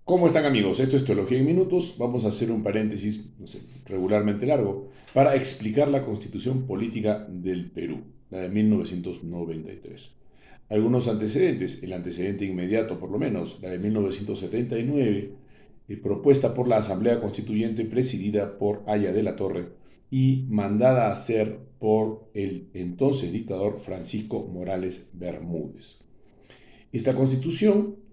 ¿Cómo están amigos? Esto es Teología en Minutos. Vamos a hacer un paréntesis, no sé, regularmente largo, para explicar la constitución política del Perú, la de 1993. Algunos antecedentes, el antecedente inmediato por lo menos, la de 1979, propuesta por la Asamblea Constituyente presidida por Haya de la Torre y mandada a hacer por el entonces dictador Francisco Morales Bermúdez. Esta constitución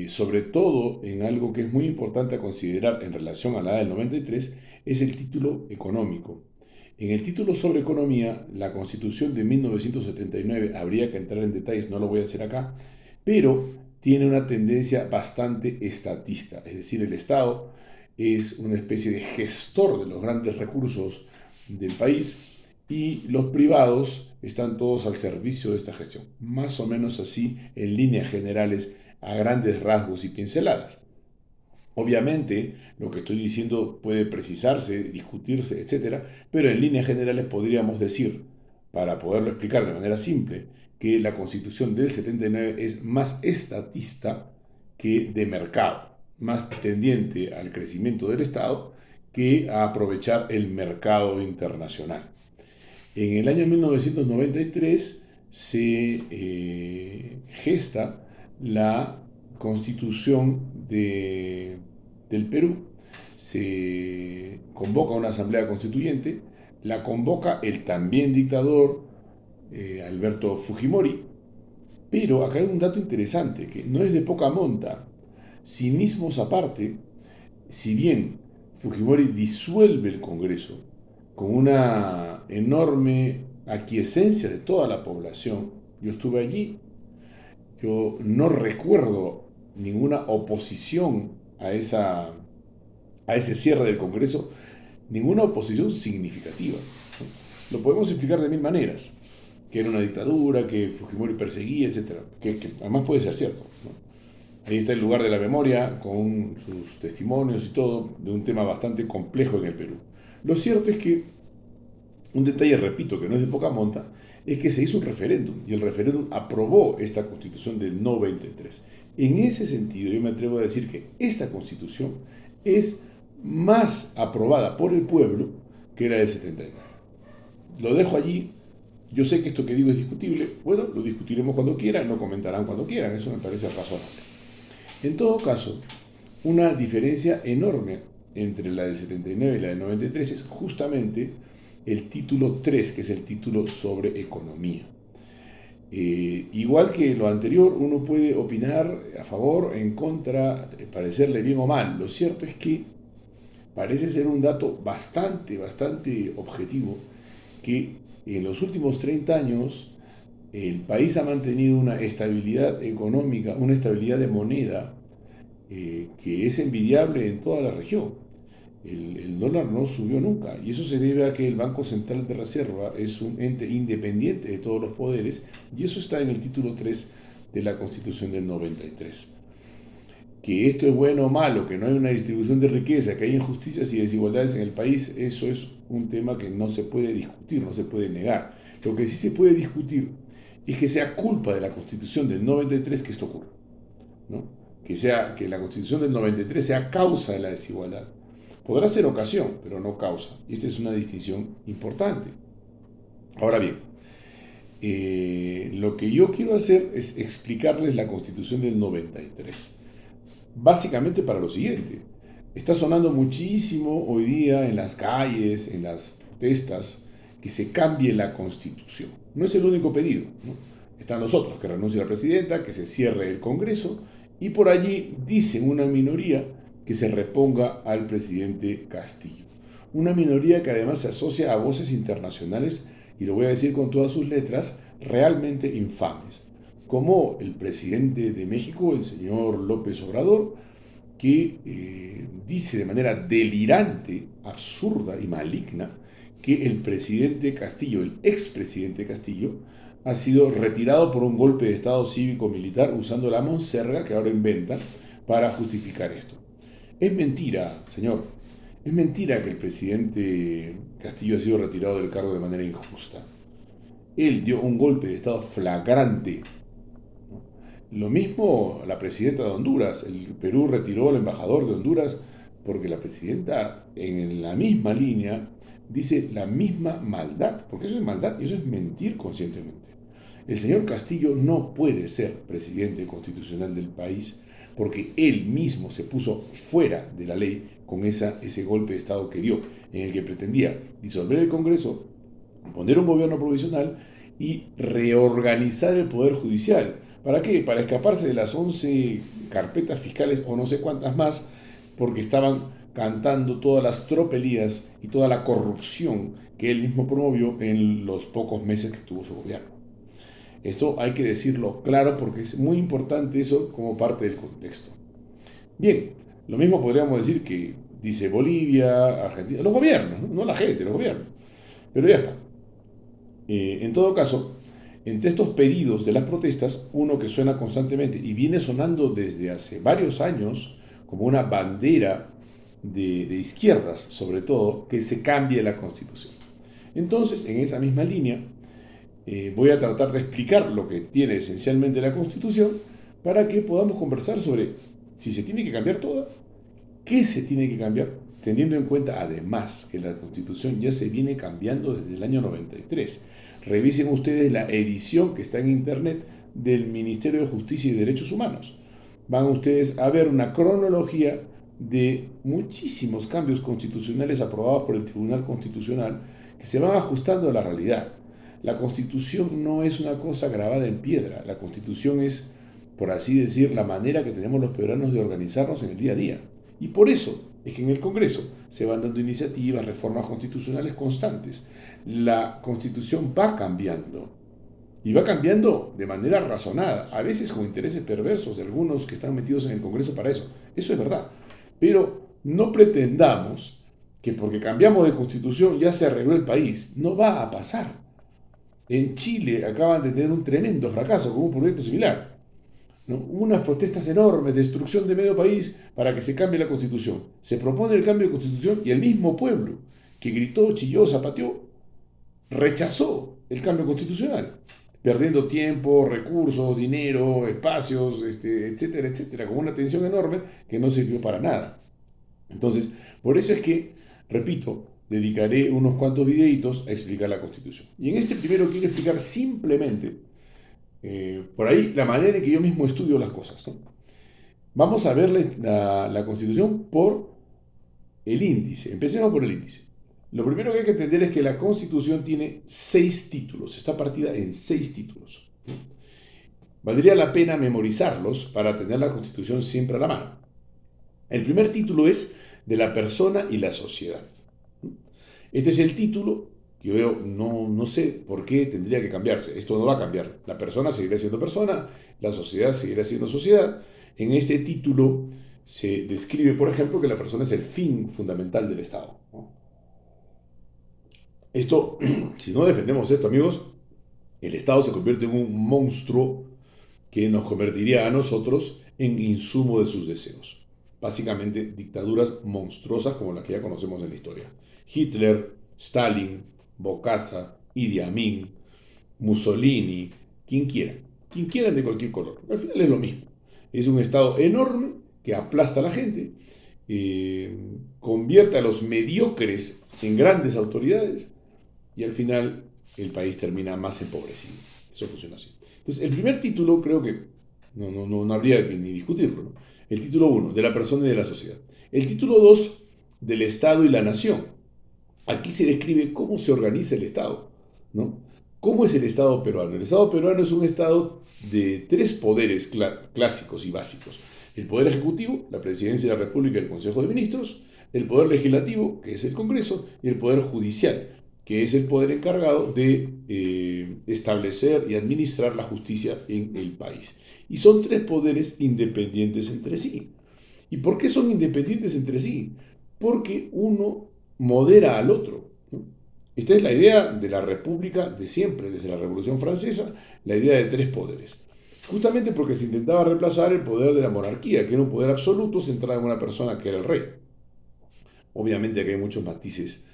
sobre todo en algo que es muy importante a considerar en relación a la del 93, es el título económico. En el título sobre economía, la Constitución de 1979, habría que entrar en detalles, no lo voy a hacer acá, pero tiene una tendencia bastante estatista, es decir, el Estado es una especie de gestor de los grandes recursos del país y los privados están todos al servicio de esta gestión. Más o menos así, en líneas generales, a grandes rasgos y pinceladas. Obviamente, lo que estoy diciendo puede precisarse, discutirse, etcétera, pero en líneas generales podríamos decir, para poderlo explicar de manera simple, que la Constitución del 79 es más estatista que de mercado, más tendiente al crecimiento del Estado que a aprovechar el mercado internacional. En el año 1993 se gesta la constitución del Perú. Se convoca una asamblea constituyente, la convoca el también dictador Alberto Fujimori, pero acá hay un dato interesante que no es de poca monta. Cinismos aparte, si bien Fujimori disuelve el Congreso con una enorme aquiescencia de toda la población, yo estuve allí, yo no recuerdo ninguna oposición a ese cierre del Congreso, ninguna oposición significativa. Lo podemos explicar de mil maneras, que era una dictadura, que Fujimori perseguía, etc. Que además puede ser cierto, ¿no? Ahí está el lugar de la memoria, con sus testimonios y todo, de un tema bastante complejo en el Perú. Lo cierto es que un detalle, repito, que no es de poca monta, es que se hizo un referéndum y el referéndum aprobó esta constitución del 93. En ese sentido, yo me atrevo a decir que esta constitución es más aprobada por el pueblo que la del 79. Lo dejo allí. Yo sé que esto que digo es discutible. Bueno, lo discutiremos cuando quieran, lo comentarán cuando quieran. Eso me parece razonable. En todo caso, una diferencia enorme entre la del 79 y la del 93 es justamente el título 3, que es el título sobre economía. Igual que lo anterior, uno puede opinar a favor, en contra, parecerle bien o mal. Lo cierto es que parece ser un dato bastante objetivo que en los últimos 30 años el país ha mantenido una estabilidad económica, una estabilidad de moneda que es envidiable en toda la región. El dólar no subió nunca y eso se debe a que el Banco Central de Reserva es un ente independiente de todos los poderes y eso está en el título 3 de la Constitución del 93. Que esto es bueno o malo, que no hay una distribución de riqueza, que hay injusticias y desigualdades en el país, eso es un tema que no se puede discutir, no se puede negar. Lo que sí se puede discutir es que sea culpa de la Constitución del 93 que esto ocurra, ¿no? Que la Constitución del 93 sea causa de la desigualdad. Podrá ser ocasión, pero no causa. Y esta es una distinción importante. Ahora bien, lo que yo quiero hacer es explicarles la Constitución del 93. Básicamente para lo siguiente. Está sonando muchísimo hoy día en las calles, en las protestas, que se cambie la Constitución. No es el único pedido, ¿no? Están los otros, que renuncie la presidenta, que se cierre el Congreso, y por allí dicen una minoría que se reponga al presidente Castillo. Una minoría que además se asocia a voces internacionales, y lo voy a decir con todas sus letras, realmente infames, como el presidente de México, el señor López Obrador, que dice de manera delirante, absurda y maligna que el presidente Castillo, el expresidente Castillo, ha sido retirado por un golpe de Estado cívico-militar usando la monserga que ahora inventan para justificar esto. Es mentira, señor. Es mentira que el presidente Castillo ha sido retirado del cargo de manera injusta. Él dio un golpe de Estado flagrante, ¿no? Lo mismo la presidenta de Honduras. El Perú retiró al embajador de Honduras porque la presidenta en la misma línea dice la misma maldad, porque eso es maldad y eso es mentir conscientemente. El señor Castillo no puede ser presidente constitucional del país porque él mismo se puso fuera de la ley con ese golpe de Estado que dio, en el que pretendía disolver el Congreso, poner un gobierno provisional y reorganizar el Poder Judicial. ¿Para qué? Para escaparse de las 11 carpetas fiscales o no sé cuántas más, porque estaban cantando todas las tropelías y toda la corrupción que él mismo promovió en los pocos meses que tuvo su gobierno. Esto hay que decirlo claro porque es muy importante eso como parte del contexto. Bien, lo mismo podríamos decir que dice Bolivia, Argentina, los gobiernos, no la gente, los gobiernos. Pero ya está. En todo caso, entre estos pedidos de las protestas, uno que suena constantemente y viene sonando desde hace varios años como una bandera de izquierdas, sobre todo, que se cambie la Constitución. Entonces, en esa misma línea, voy a tratar de explicar lo que tiene esencialmente la Constitución para que podamos conversar sobre si se tiene que cambiar toda, qué se tiene que cambiar, teniendo en cuenta además que la Constitución ya se viene cambiando desde el año 93. Revisen ustedes la edición que está en internet del Ministerio de Justicia y Derechos Humanos. Van ustedes a ver una cronología de muchísimos cambios constitucionales aprobados por el Tribunal Constitucional que se van ajustando a la realidad. La Constitución no es una cosa grabada en piedra. La Constitución es, por así decir, la manera que tenemos los peruanos de organizarnos en el día a día. Y por eso es que en el Congreso se van dando iniciativas, reformas constitucionales constantes. La Constitución va cambiando. Y va cambiando de manera razonada, a veces con intereses perversos de algunos que están metidos en el Congreso para eso. Eso es verdad. Pero no pretendamos que porque cambiamos de constitución ya se arregló el país. No va a pasar. En Chile acaban de tener un tremendo fracaso con un proyecto similar, ¿no? Unas protestas enormes, destrucción de medio país para que se cambie la constitución. Se propone el cambio de constitución y el mismo pueblo que gritó, chilló, zapateó, rechazó el cambio constitucional, perdiendo tiempo, recursos, dinero, espacios, etcétera, etcétera, con una tensión enorme que no sirvió para nada. Entonces, por eso es que, repito, dedicaré unos cuantos videitos a explicar la Constitución. Y en este primero quiero explicar simplemente, por ahí, la manera en que yo mismo estudio las cosas, ¿no? Vamos a ver la Constitución por el índice. Empecemos por el índice. Lo primero que hay que entender es que la Constitución tiene 6 títulos, está partida en 6 títulos. Valdría la pena memorizarlos para tener la Constitución siempre a la mano. El primer título es de la persona y la sociedad. Este es el título que yo veo, no sé por qué tendría que cambiarse. Esto no va a cambiar. La persona seguirá siendo persona, la sociedad seguirá siendo sociedad. En este título se describe, por ejemplo, que la persona es el fin fundamental del Estado, ¿no? Esto, si no defendemos esto, amigos, el Estado se convierte en un monstruo que nos convertiría a nosotros en insumo de sus deseos. Básicamente, dictaduras monstruosas como las que ya conocemos en la historia. Hitler, Stalin, Bokassa, Idi Amin, Mussolini, quien quiera de cualquier color. Al final es lo mismo. Es un Estado enorme que aplasta a la gente, convierte a los mediocres en grandes autoridades y al final el país termina más empobrecido. Eso funciona así. Entonces, el primer título creo que no habría que ni discutirlo, ¿no? El título 1, de la persona y de la sociedad. El título 2, del Estado y la nación. Aquí se describe cómo se organiza el Estado, ¿no? ¿Cómo es el Estado peruano? El Estado peruano es un Estado de 3 poderes clásicos y básicos. El Poder Ejecutivo, la Presidencia de la República y el Consejo de Ministros, el Poder Legislativo, que es el Congreso, y el Poder Judicial, que es el poder encargado de establecer y administrar la justicia en el país. Y son 3 poderes independientes entre sí. ¿Y por qué son independientes entre sí? Porque uno modera al otro, ¿no? Esta es la idea de la república de siempre, desde la Revolución Francesa, la idea de 3 poderes. Justamente porque se intentaba reemplazar el poder de la monarquía, que era un poder absoluto centrado en una persona que era el rey. Obviamente aquí hay muchos matices,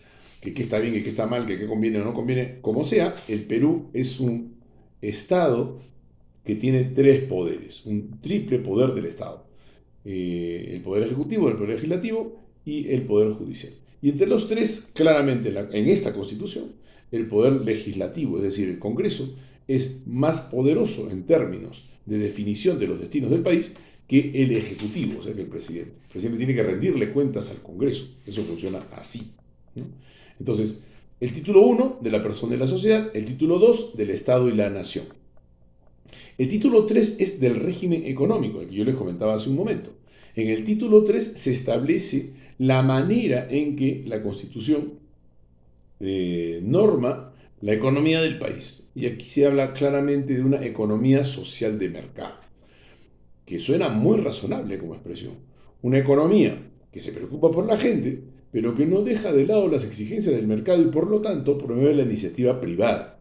que qué está bien y qué está mal, que qué conviene o no conviene. Como sea, el Perú es un estado que tiene tres poderes, un triple poder del Estado. El poder ejecutivo, el poder legislativo y el poder judicial. Y entre los tres, claramente en esta Constitución, el poder legislativo, es decir, el Congreso, es más poderoso en términos de definición de los destinos del país que el Ejecutivo, o sea, que el presidente. El presidente tiene que rendirle cuentas al Congreso. Eso funciona así, ¿no? Entonces, el título 1 de la persona y la sociedad, el título 2 del Estado y la nación. El título 3 es del régimen económico, el que yo les comentaba hace un momento. En el título 3 se establece la manera en que la Constitución norma la economía del país. Y aquí se habla claramente de una economía social de mercado, que suena muy razonable como expresión. Una economía que se preocupa por la gente, pero que no deja de lado las exigencias del mercado y por lo tanto promueve la iniciativa privada.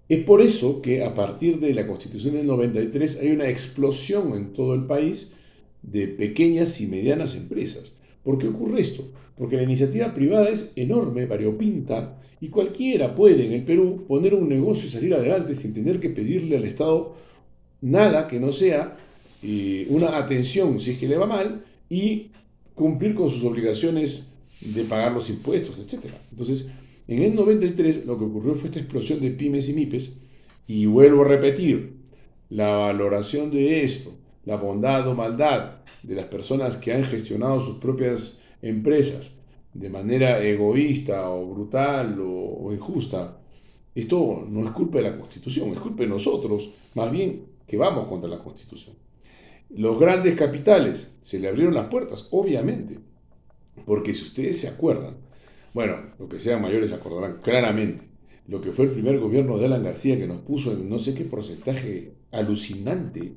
Es por eso que a partir de la Constitución del 93 hay una explosión en todo el país de pequeñas y medianas empresas. ¿Por qué ocurre esto? Porque la iniciativa privada es enorme, variopinta, y cualquiera puede en el Perú poner un negocio y salir adelante sin tener que pedirle al Estado nada que no sea una atención si es que le va mal y cumplir con sus obligaciones de pagar los impuestos, etc. Entonces, en el 93 lo que ocurrió fue esta explosión de pymes y MIPES, y vuelvo a repetir, la valoración de esto, la bondad o maldad de las personas que han gestionado sus propias empresas de manera egoísta o brutal o injusta, esto no es culpa de la Constitución, es culpa de nosotros, más bien que vamos contra la Constitución. Los grandes capitales se le abrieron las puertas, obviamente, porque si ustedes se acuerdan, bueno, los que sean mayores se acordarán claramente, lo que fue el primer gobierno de Alan García que nos puso en no sé qué porcentaje alucinante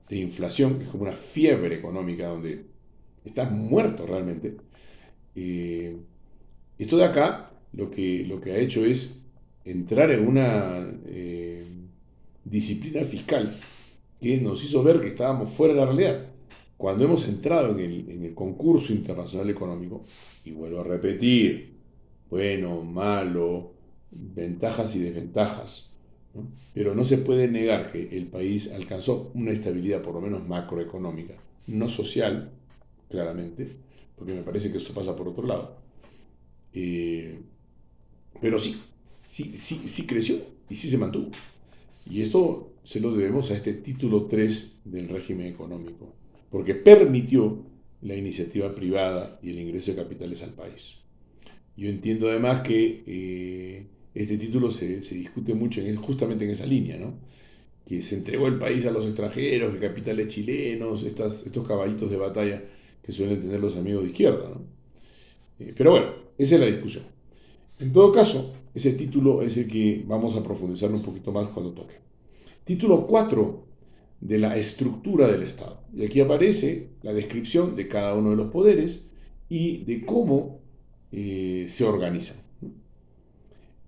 de inflación, que es como una fiebre económica donde estás muerto realmente. Esto de acá lo que ha hecho es entrar en una disciplina fiscal que nos hizo ver que estábamos fuera de la realidad. Cuando hemos entrado en el concurso internacional económico, y vuelvo a repetir, bueno, malo, ventajas y desventajas, ¿no? Pero no se puede negar que el país alcanzó una estabilidad por lo menos macroeconómica, no social, claramente, porque me parece que eso pasa por otro lado. Eh, pero sí creció y sí se mantuvo. Y esto se lo debemos a este título 3 del régimen económico, porque permitió la iniciativa privada y el ingreso de capitales al país. Yo entiendo además que este título se discute mucho justamente en esa línea, ¿no? Que se entregó el país a los extranjeros, que capitales chilenos, estos caballitos de batalla que suelen tener los amigos de izquierda, ¿no? Pero bueno, esa es la discusión. En todo caso, ese título es el que vamos a profundizar un poquito más cuando toque. Título 4 de la estructura del Estado. Y aquí aparece la descripción de cada uno de los poderes y de cómo se organizan.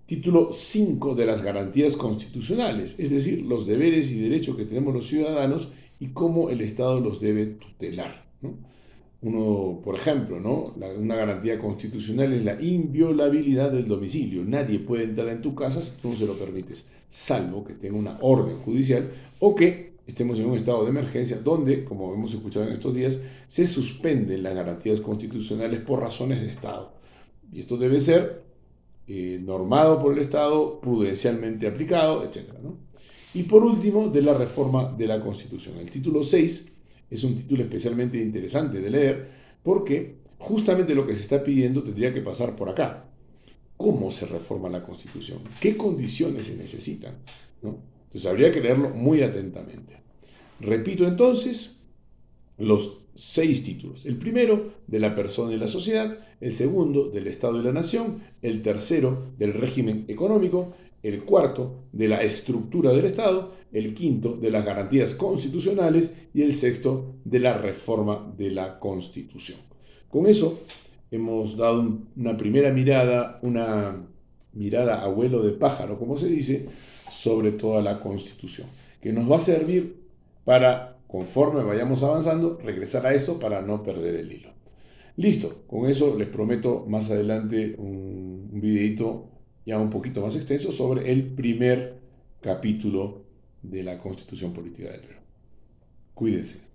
Título 5 de las garantías constitucionales, es decir, los deberes y derechos que tenemos los ciudadanos y cómo el Estado los debe tutelar, ¿no? Uno, por ejemplo, ¿no? Una garantía constitucional es la inviolabilidad del domicilio. Nadie puede entrar en tu casa si tú no se lo permites, salvo que tenga una orden judicial o que estemos en un estado de emergencia donde, como hemos escuchado en estos días, se suspenden las garantías constitucionales por razones de Estado. Y esto debe ser normado por el Estado, prudencialmente aplicado, etc., ¿no? Y por último, de la reforma de la Constitución. El título 6 es un título especialmente interesante de leer porque justamente lo que se está pidiendo tendría que pasar por acá. ¿Cómo se reforma la Constitución? ¿Qué condiciones se necesitan? ¿No? Entonces habría que leerlo muy atentamente. Repito entonces los 6 títulos. El primero, de la persona y la sociedad. El segundo, del Estado y la nación. El tercero, del régimen económico. El cuarto, de la estructura del Estado. El quinto, de las garantías constitucionales. Y el sexto, de la reforma de la Constitución. Con eso hemos dado una primera mirada, una mirada a vuelo de pájaro, como se dice, sobre toda la Constitución, que nos va a servir para, conforme vayamos avanzando, regresar a esto para no perder el hilo. Listo, con eso les prometo más adelante un videito ya un poquito más extenso sobre el primer capítulo de la Constitución Política del Perú. Cuídense.